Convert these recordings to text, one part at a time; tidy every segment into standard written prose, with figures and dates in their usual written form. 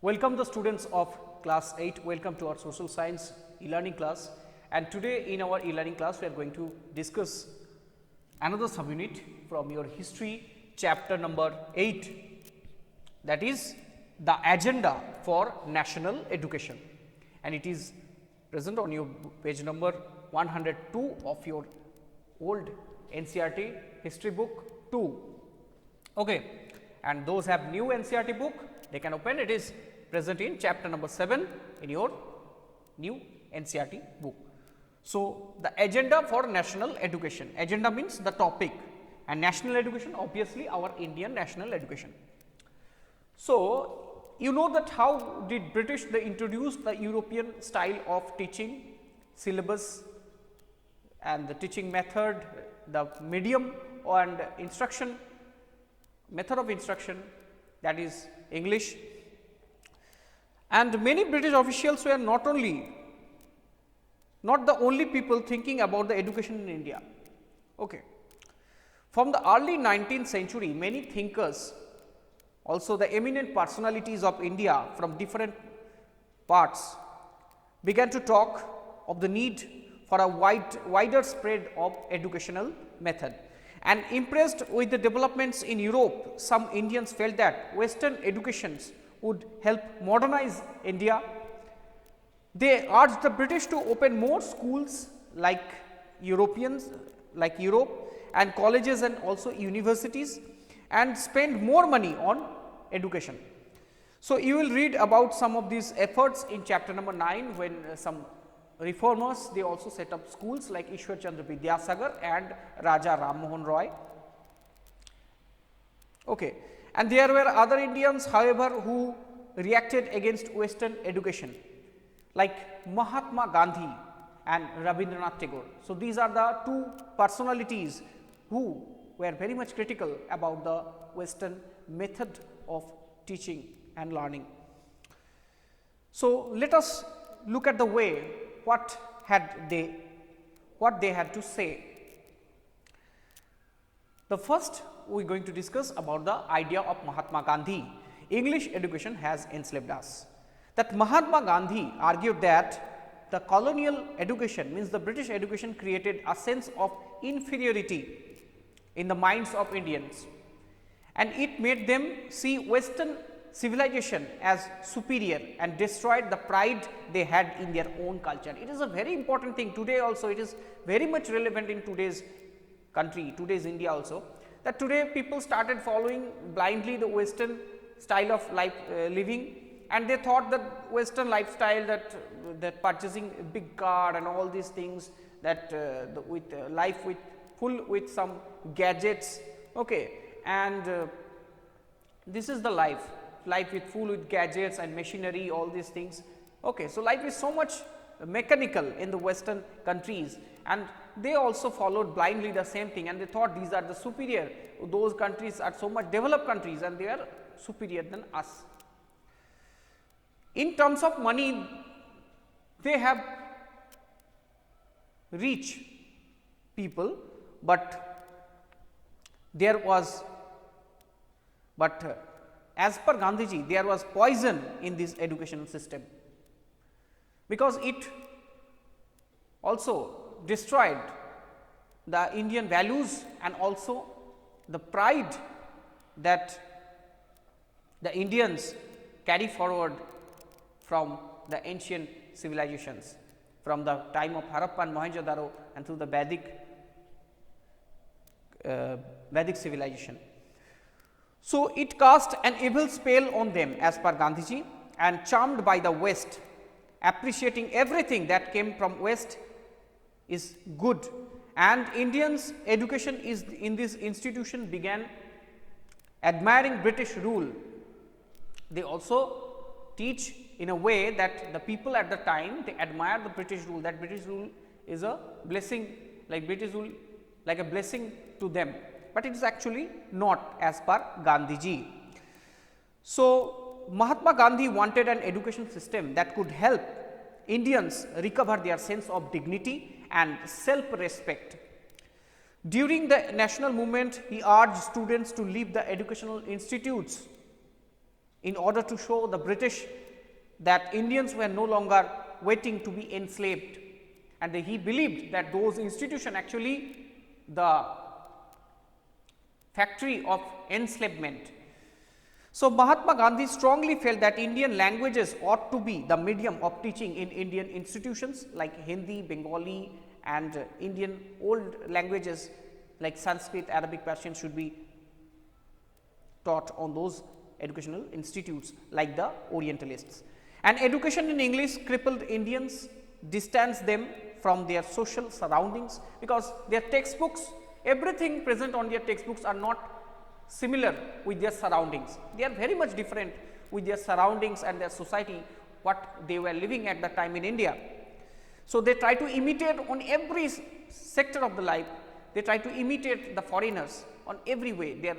Welcome the students of class 8, welcome to our social science e-learning class, and today in our e-learning class we are going to discuss another subunit from your history chapter number 8, that is the agenda for national education, and it is present on your page number 102 of your old NCERT history book 2. Okay. And those have new NCERT book, they can open. It is present in chapter number 7 in your new NCERT book. So, the agenda for national education, agenda means the topic, and national education obviously our Indian national education. So, you know that how did British they introduced the European style of teaching, syllabus and the teaching method, the medium and instruction method of instruction, that is English, and many British officials were not the only people thinking about the education in India. Okay. From the early 19th century, many thinkers, also the eminent personalities of India from different parts, began to talk of the need for a wider spread of educational method. And impressed with the developments in Europe, some Indians felt that Western educations would help modernize India. They urged the British to open more schools like Europe and colleges and also universities, and spend more money on education. So, you will read about some of these efforts in chapter number 9, when some reformers they also set up schools like Ishwar Chandra Vidyasagar and Raja Ram Mohan Roy. Okay. And there were other Indians, however, who reacted against Western education like Mahatma Gandhi and Rabindranath Tagore. So, these are the two personalities who were very much critical about the Western method of teaching and learning. So, let us look at the way what they had to say. The first we are going to discuss about the idea of Mahatma Gandhi. English education has enslaved us. That Mahatma Gandhi argued that the colonial education, means the British education, created a sense of inferiority in the minds of Indians, and it made them see Western civilization as superior and destroyed the pride they had in their own culture. It is a very important thing today also, it is very much relevant in today's country, today's India also, that today people started following blindly the Western style of life living, and they thought that Western lifestyle, that purchasing a big car and all these things, that life with full with some gadgets, okay, and this is the life with full with gadgets and machinery, all these things. Okay. So, life is so much mechanical in the Western countries, and they also followed blindly the same thing, and they thought these are the superior, those countries are so much developed countries and they are superior than us. In terms of money, they have rich people, but as per Gandhiji, there was poison in this educational system, because it also destroyed the Indian values and also the pride that the Indians carry forward from the ancient civilizations, from the time of Harappa and Mohenjo-daro and through the Vedic civilization. So, it cast an evil spell on them as per Gandhiji, and charmed by the West, appreciating everything that came from West is good, and Indians education is in this institution began admiring British rule. They also teach in a way that the people at the time they admire the British rule, that British rule is a blessing, like British rule like a blessing to them, but it is actually not as per Gandhiji. So, Mahatma Gandhi wanted an education system that could help Indians recover their sense of dignity and self-respect. During the national movement, he urged students to leave the educational institutes in order to show the British that Indians were no longer waiting to be enslaved, and he believed that those institutions actually the factory of enslavement. So, Mahatma Gandhi strongly felt that Indian languages ought to be the medium of teaching in Indian institutions like Hindi, Bengali and Indian old languages like Sanskrit, Arabic, Persian should be taught on those educational institutes like the Orientalists. And education in English crippled Indians, distanced them from their social surroundings, because their textbooks, everything present on their textbooks are not similar with their surroundings. They are very much different with their surroundings and their society, what they were living at that time in India. So, they try to imitate on every sector of the life, they try to imitate the foreigners on every way, their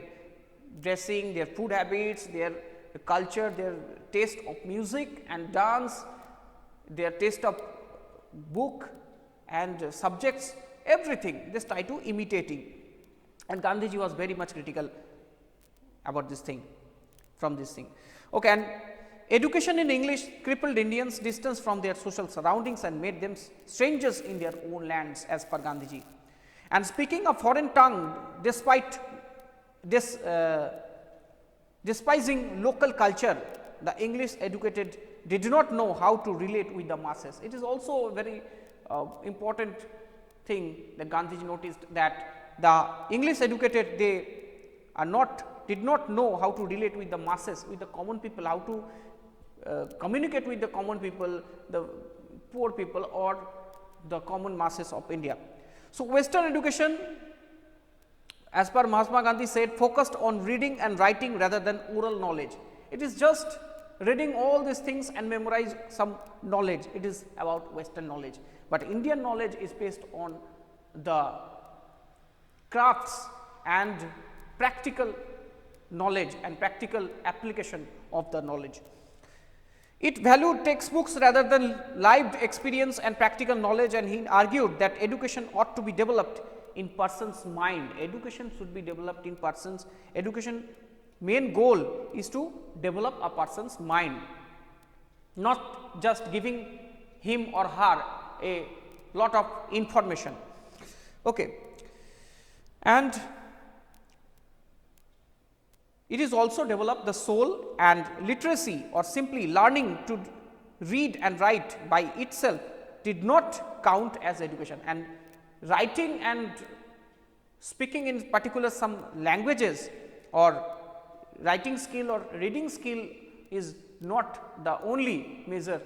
dressing, their food habits, their culture, their taste of music and dance, their taste of book and subjects, everything they try to imitating, and Gandhiji was very much critical about this thing, from this thing. Okay, and education in English crippled Indians, distanced from their social surroundings and made them strangers in their own lands as per Gandhiji. And speaking a foreign tongue despite this despising local culture, the English educated did not know how to relate with the masses. It is also a very important thing that Gandhiji noticed, that the English educated, they are did not know how to relate with the masses, with the common people, how to communicate with the common people, the poor people or the common masses of India. So, Western education, as per Mahatma Gandhi said, focused on reading and writing rather than oral knowledge. It is just reading all these things and memorize some knowledge, it is about Western knowledge, but Indian knowledge is based on the crafts and practical knowledge and practical application of the knowledge. It valued textbooks rather than lived experience and practical knowledge, and he argued that education ought to be developed in person's mind. Education should be developed in person's, education main goal is to develop a person's mind, not just giving him or her a lot of information. Okay. And it is also developed the soul, and literacy or simply learning to read and write by itself did not count as education, and writing and speaking in particular some languages or writing skill or reading skill is not the only measure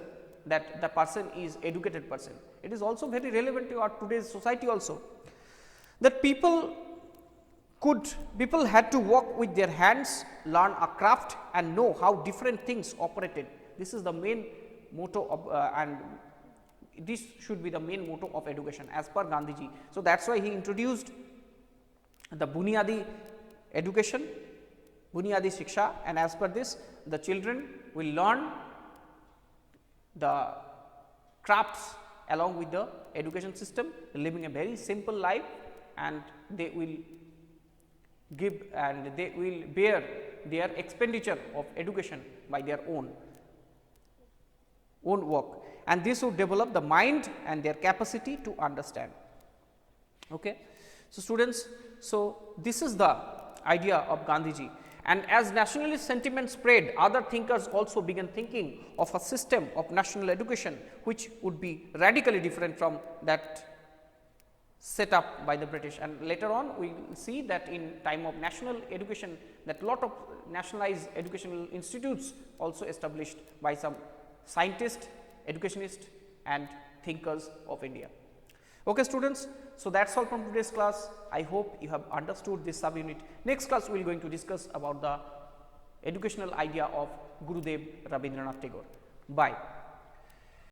that the person is educated person. It is also very relevant to our today's society also, that people had to work with their hands, learn a craft and know how different things operated. This is the main motto of and this should be the main motto of education as per Gandhiji. So, that is why he introduced the Bunyadi education, Bunyadi Shiksha, and as per this the children will learn the crafts along with the education system, living a very simple life, and they will give and they will bear their expenditure of education by their own work, and this would develop the mind and their capacity to understand. Okay. So, students, so this is the idea of Gandhiji, and as nationalist sentiment spread, other thinkers also began thinking of a system of national education which would be radically different from that set up by the British, and later on we will see that in time of national education, that lot of nationalized educational institutes also established by some scientists, educationists and thinkers of India. Okay, students, so that is all from today's class. I hope you have understood this subunit. Next class we are going to discuss about the educational idea of Gurudev Rabindranath Tagore. Bye.